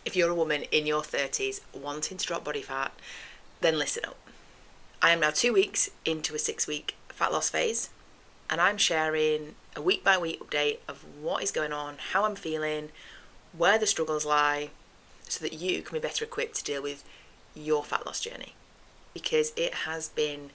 If you're a woman in your 30s wanting to drop body fat, then listen up. I am now 2 weeks into a 6-week fat loss phase, and I'm sharing a week by week update of what is going on, how I'm feeling, where the struggles lie, so that you can be better equipped to deal with your fat loss journey. Because it has been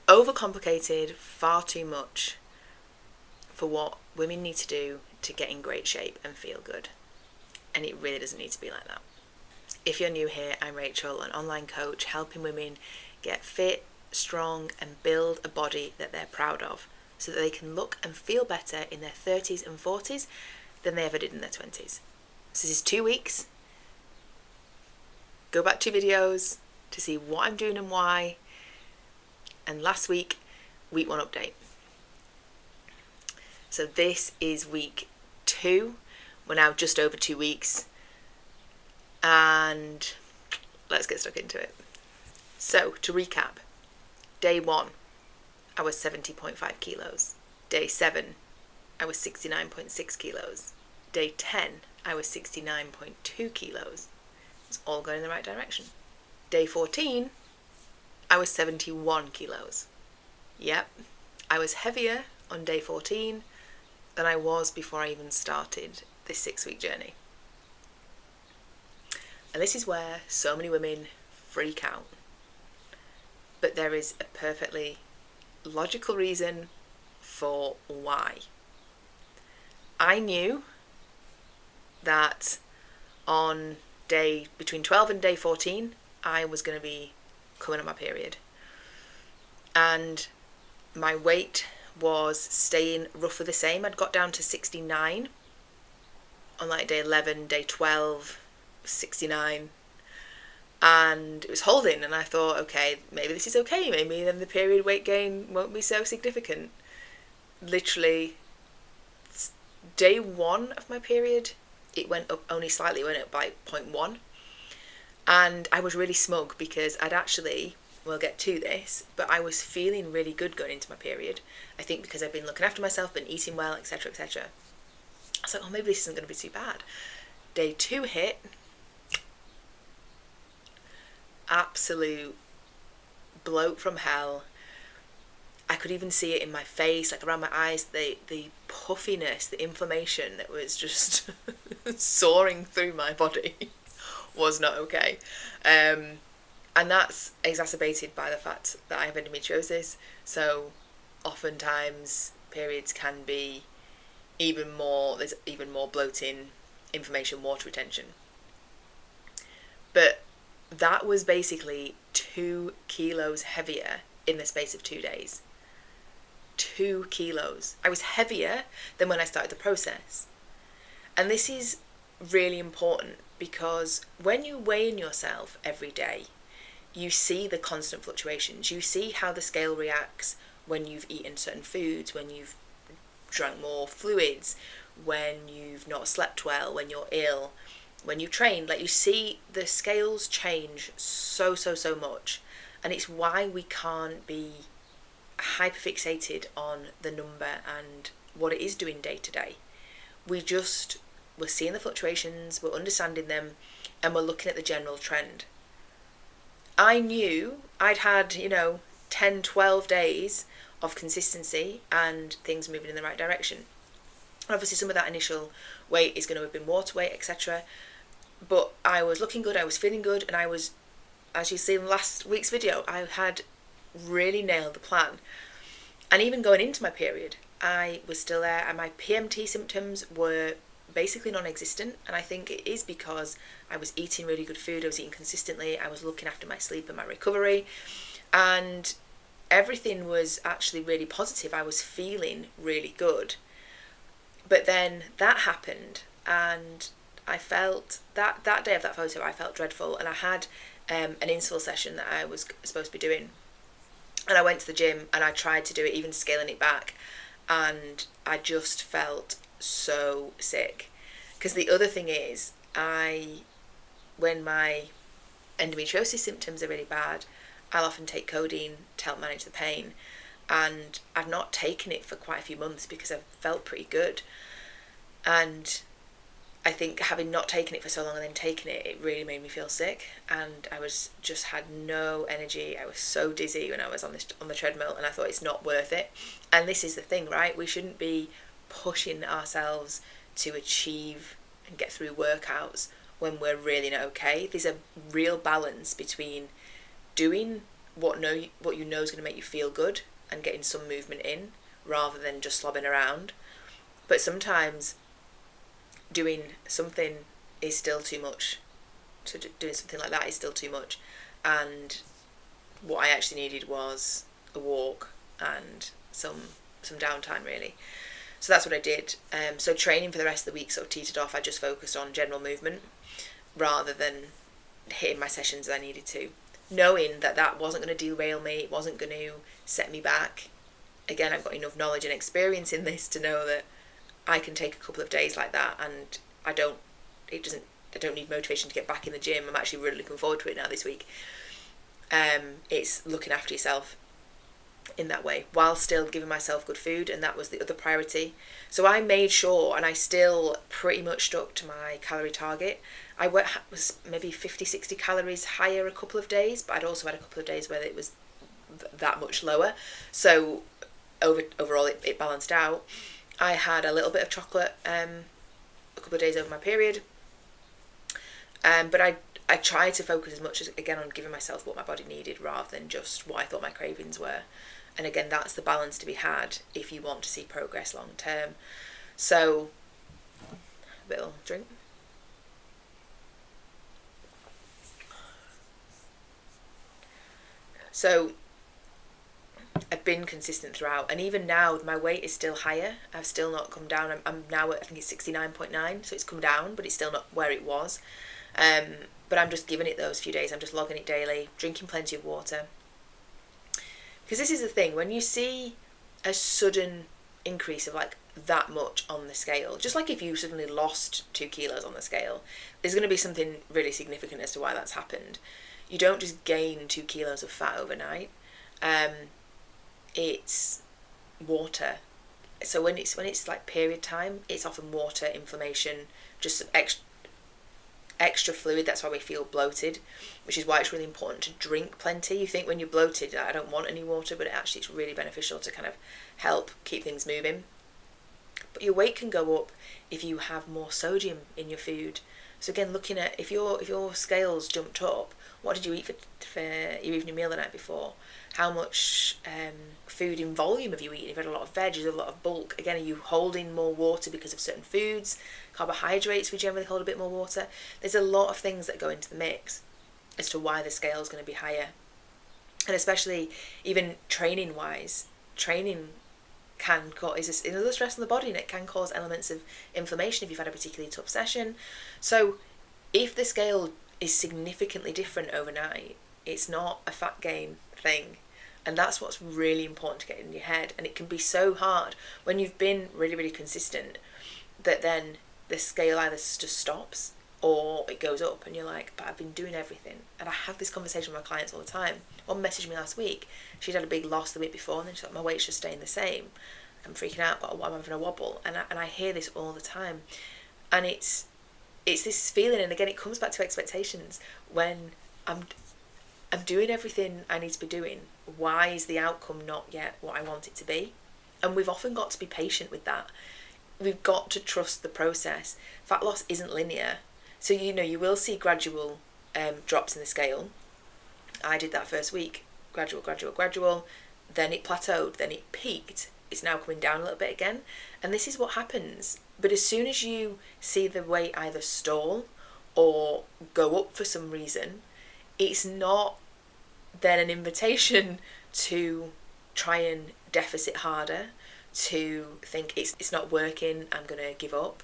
overcomplicated far too much for what women need to do to get in great shape and feel good. And it really doesn't need to be like that. If you're new here, I'm Rachel, an online coach helping women get fit, strong, and build a body that they're proud of so that they can look and feel better in their 30s and 40s than they ever did in their 20s. So this is 2 weeks. Go back 2 videos to see what I'm doing and why. And last week, week 1 update. So this is week 2. We're now just over 2 weeks. And let's get stuck into it. So to recap, day 1, I was 70.5 kilos. Day 7, I was 69.6 kilos. Day 10, I was 69.2 kilos. It's all going in the right direction. Day 14, I was 71 kilos. Yep, I was heavier on day 14 than I was before I even started this 6-week journey. And this is where so many women freak out. But there is a perfectly logical reason for why. I knew that on day between 12 and day 14, I was going to be coming on my period. And my weight was staying roughly the same. I'd got down to 69 on like day 11, day 12, 69. And it was holding, and I thought, okay, maybe this is okay. Maybe then the period weight gain won't be so significant. Literally, day 1 of my period, it went up only slightly, went up by 0.1. And I was really smug because I'd actually, we'll get to this, but I was feeling really good going into my period. I think because I've been looking after myself, been eating well, etc., etc. I was like, oh, maybe this isn't going to be too bad. Day 2 hit, absolute bloat from hell. I could even see it in my face, like around my eyes, the puffiness, the inflammation that was just soaring through my body was not okay. And that's exacerbated by the fact that I have endometriosis. So oftentimes periods can be there's even more bloating, inflammation, water retention. But that was basically 2 kilos heavier in the space of 2 days. 2 kilos. I was heavier than when I started the process. And this is really important because when you weigh in yourself every day, you see the constant fluctuations. You see how the scale reacts when you've eaten certain foods, when you've drank more fluids, when you've not slept well, when you're ill, when you train. Like, you see the scales change so much. And it's why we can't be hyperfixated on the number and what it is doing day to day. We're seeing the fluctuations, we're understanding them, and we're looking at the general trend. I knew I'd had, 10, 12 days of consistency and things moving in the right direction. Obviously, some of that initial weight is going to have been water weight, etc. But I was looking good, I was feeling good, and I was, as you see in last week's video, I had really nailed the plan. And even going into my period, I was still there, and my PMT symptoms were basically non-existent. And I think it is because I was eating really good food, I was eating consistently, I was looking after my sleep and my recovery, and everything was actually really positive. I was feeling really good. But then that happened, and I felt that day of that photo, I felt dreadful, and I had an insul session that I was supposed to be doing. And I went to the gym and I tried to do it, even scaling it back, and I just felt so sick. Because the other thing is, when my endometriosis symptoms are really bad, I'll often take codeine to help manage the pain. And I've not taken it for quite a few months because I've felt pretty good. And I think having not taken it for so long and then taking it, it really made me feel sick, and I was just had no energy. I was so dizzy when I was on the treadmill, and I thought it's not worth it. And this is the thing, right? We shouldn't be pushing ourselves to achieve and get through workouts when we're really not okay. There's a real balance between doing what you know is going to make you feel good and getting some movement in, rather than just slobbing around. But sometimes doing something is still too much. Doing something like that is still too much. And what I actually needed was a walk and some downtime, really. So that's what I did. So training for the rest of the week sort of teetered off. I just focused on general movement rather than hitting my sessions as I needed to, knowing that wasn't going to derail me, it wasn't going to set me back. Again, I've got enough knowledge and experience in this to know that I can take a couple of days like that, and I don't need motivation to get back in the gym. I'm actually really looking forward to it now this week. It's looking after yourself in that way while still giving myself good food, and that was the other priority. So I made sure, and I still pretty much stuck to my calorie target. I was maybe 50-60 calories higher a couple of days, but I'd also had a couple of days where it was that much lower. So overall it balanced out. I had a little bit of chocolate a couple of days over my period, but I tried to focus as much as again on giving myself what my body needed rather than just what I thought my cravings were. And again, that's the balance to be had if you want to see progress long term. So a little drink. So I've been consistent throughout, and even now my weight is still higher. I've still not come down. I'm now at, I think it's 69.9, so it's come down, but it's still not where it was. But I'm just giving it those few days. I'm just logging it daily, drinking plenty of water. Because this is the thing, when you see a sudden increase of like that much on the scale, just like if you suddenly lost 2 kilos on the scale, there's going to be something really significant as to why that's happened. You don't just gain 2 kilos of fat overnight. It's water. So when it's like period time, it's often water, inflammation, just some extra fluid. That's why we feel bloated, which is why it's really important to drink plenty. You think when you're bloated, I don't want any water, but actually it's really beneficial to kind of help keep things moving. But your weight can go up if you have more sodium in your food. So again, looking at if your scales jumped up, what did you eat for your evening meal the night before? How much food in volume have you eaten? You've had a lot of veggies, a lot of bulk. Again, are you holding more water because of certain foods? Carbohydrates, we generally hold a bit more water. There's a lot of things that go into the mix as to why the scale is going to be higher. And especially even training-wise, training is another stress on the body, and it can cause elements of inflammation if you've had a particularly tough session. So if the scale is significantly different overnight, it's not a fat gain thing. And that's what's really important to get in your head. And it can be so hard when you've been really, really consistent that then the scale either just stops or it goes up, and you're like, but I've been doing everything. And I have this conversation with my clients all the time. One messaged me last week. She'd had a big loss the week before, and then she's like, my weight's just staying the same. I'm freaking out, but I'm having a wobble. And I hear this all the time. And it's this feeling, and again, it comes back to expectations. When I'm doing everything I need to be doing, why is the outcome not yet what I want it to be? And we've often got to be patient with that. We've got to trust the process. Fat loss isn't linear. So, you will see gradual drops in the scale. I did that first week. Gradual. Then it plateaued. Then it peaked. It's now coming down a little bit again. And this is what happens. But as soon as you see the weight either stall or go up for some reason, it's not then an invitation to try and deficit harder, to think it's not working, I'm going to give up.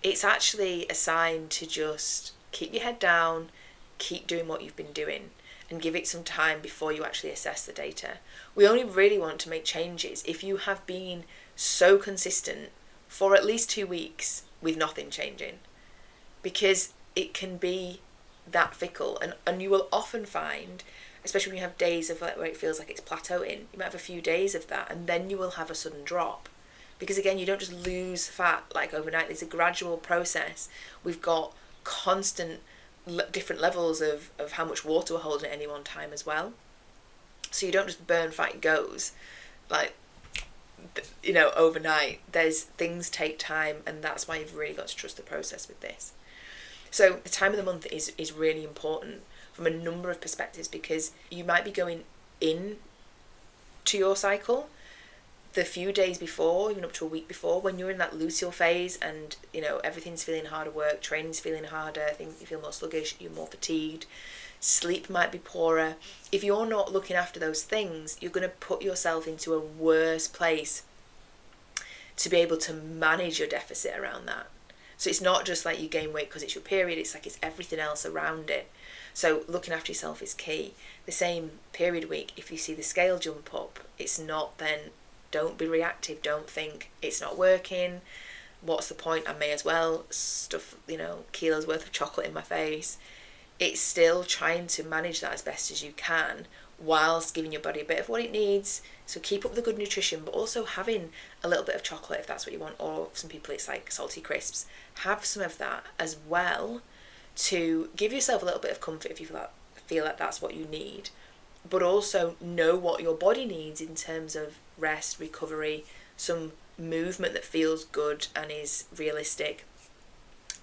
It's actually a sign to just keep your head down, keep doing what you've been doing, and give it some time before you actually assess the data. We only really want to make changes if you have been so consistent for at least 2 weeks with nothing changing, because it can be that fickle, and you will often find, especially when you have days of where it feels like it's plateauing, you might have a few days of that, and then you will have a sudden drop Because again, you don't just lose fat like overnight. There's a gradual process. We've got constant different levels of how much water we're holding at any one time as well. So you don't just burn fat, it goes like, you know, overnight. There's things take time, and that's why you've really got to trust the process with this. So the time of the month is really important from a number of perspectives, because you might be going in to your cycle the few days before, even up to a week before, when you're in that luteal phase and, you know, everything's feeling harder work, training's feeling harder, things, you feel more sluggish, you're more fatigued, sleep might be poorer. If you're not looking after those things, you're going to put yourself into a worse place to be able to manage your deficit around that. So it's not just like you gain weight because it's your period, it's like it's everything else around it. So looking after yourself is key. The same period week, if you see the scale jump up, it's not then, don't be reactive, don't think it's not working, what's the point, I may as well stuff, you know, kilos worth of chocolate in my face. It's still trying to manage that as best as you can whilst giving your body a bit of what it needs. So keep up the good nutrition, but also having a little bit of chocolate if that's what you want, or for some people it's like salty crisps. Have some of that as well to give yourself a little bit of comfort if you feel like that's what you need, but also know what your body needs in terms of rest, recovery, some movement that feels good and is realistic,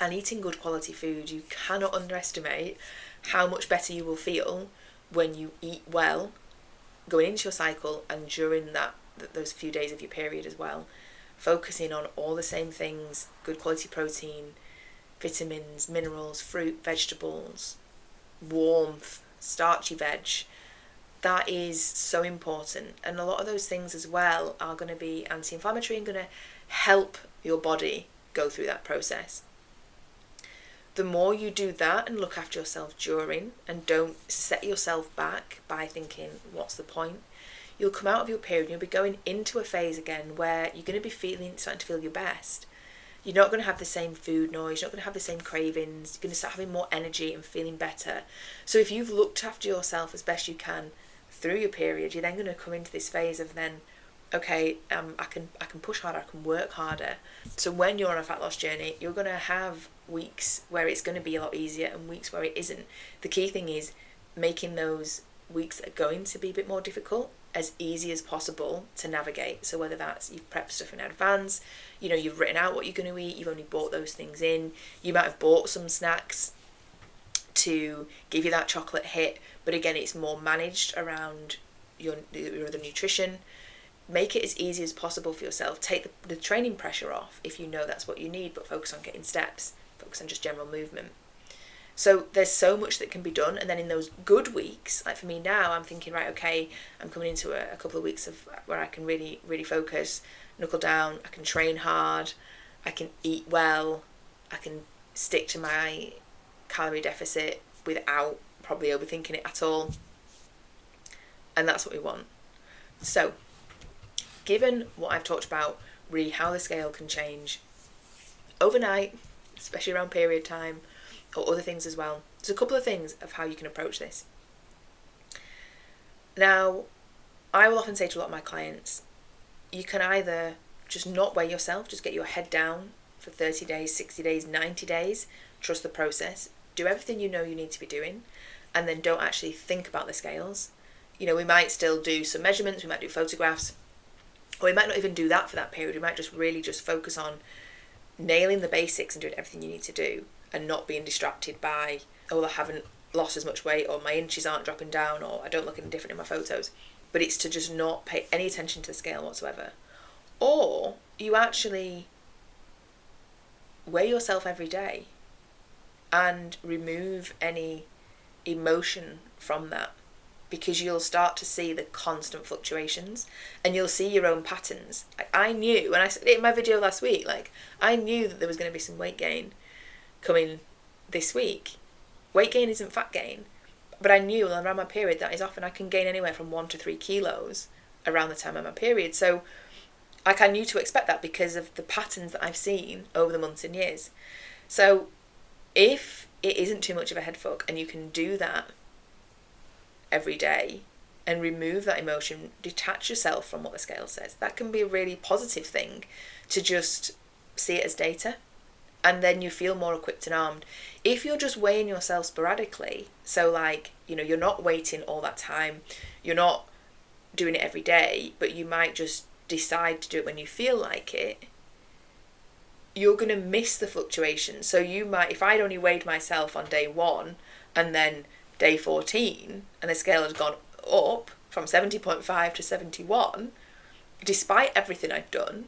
and eating good quality food. You cannot underestimate how much better you will feel when you eat well going into your cycle and during those few days of your period as well. Focusing on all the same things: good quality protein, vitamins, minerals, fruit, vegetables, warmth, starchy veg. That is so important. And a lot of those things as well are going to be anti-inflammatory and going to help your body go through that process. The more you do that and look after yourself during, and don't set yourself back by thinking, what's the point? You'll come out of your period and you'll be going into a phase again where you're going to be starting to feel your best. You're not going to have the same food noise, you're not going to have the same cravings, you're going to start having more energy and feeling better. So if you've looked after yourself as best you can through your period, you're then going to come into this phase of then, okay, I can push harder, I can work harder. So when you're on a fat loss journey, you're going to have weeks where it's going to be a lot easier and weeks where it isn't. The key thing is making those weeks that are going to be a bit more difficult as easy as possible to navigate. So whether that's you've prepped stuff in advance, you know, you've written out what you're going to eat, you've only bought those things in, you might have bought some snacks to give you that chocolate hit, but again, it's more managed around your other nutrition. Make it as easy as possible for yourself. Take the training pressure off if you know that's what you need, but focus on getting steps, focus on just general movement. So there's so much that can be done. And then in those good weeks, like for me now, I'm thinking, right, okay, I'm coming into a couple of weeks of where I can really, really focus, knuckle down, I can train hard, I can eat well, I can stick to my calorie deficit without probably overthinking it at all. And that's what we want. So given what I've talked about, really how the scale can change overnight, especially around period time, or other things as well, there's a couple of things of how you can approach this. Now, I will often say to a lot of my clients, you can either just not weigh yourself, just get your head down for 30 days, 60 days, 90 days, trust the process, do everything you know you need to be doing, and then don't actually think about the scales. You know, we might still do some measurements, we might do photographs, or we might not even do that for that period. We might just really just focus on nailing the basics and doing everything you need to do, and not being distracted by, oh, I haven't lost as much weight, or my inches aren't dropping down, or I don't look any different in my photos. But it's to just not pay any attention to the scale whatsoever. Or you actually weigh yourself every day and remove any emotion from that, because you'll start to see the constant fluctuations and you'll see your own patterns. Like I knew, and I said it in my video last week, like I knew that there was going to be some weight gain coming this week. Weight gain isn't fat gain, but I knew around my period that is often I can gain anywhere from 1 to 3 kilos around the time of my period. So like I knew to expect that because of the patterns that I've seen over the months and years. So if it isn't too much of a head fuck and you can do that every day and remove that emotion, detach yourself from what the scale says. That can be a really positive thing, to just see it as data, and then you feel more equipped and armed. If you're just weighing yourself sporadically, so like, you're not waiting all that time, you're not doing it every day, but you might just decide to do it when you feel like it, you're going to miss the fluctuations. So you might, if I'd only weighed myself on day 1 and then day 14 and the scale had gone up from 70.5 to 71, despite everything I'd done,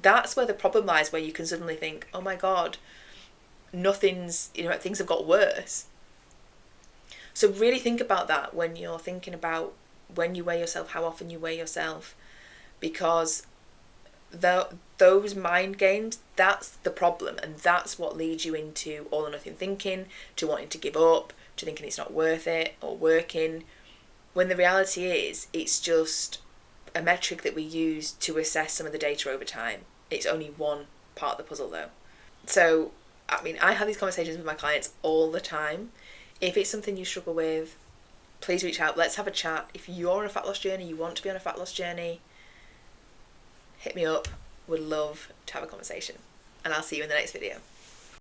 that's where the problem lies, where you can suddenly think, oh my God, things have got worse. So really think about that when you're thinking about when you weigh yourself, how often you weigh yourself, because those mind games, that's the problem, and that's what leads you into all or nothing thinking, to wanting to give up, to thinking it's not worth it or working, when the reality is it's just a metric that we use to assess some of the data over time. It's only one part of the puzzle though. So, I have these conversations with my clients all the time. If it's something you struggle with, please reach out. Let's have a chat. If you're on a fat loss journey, you want to be on a fat loss journey, hit me up. Would love to have a conversation. And I'll see you in the next video.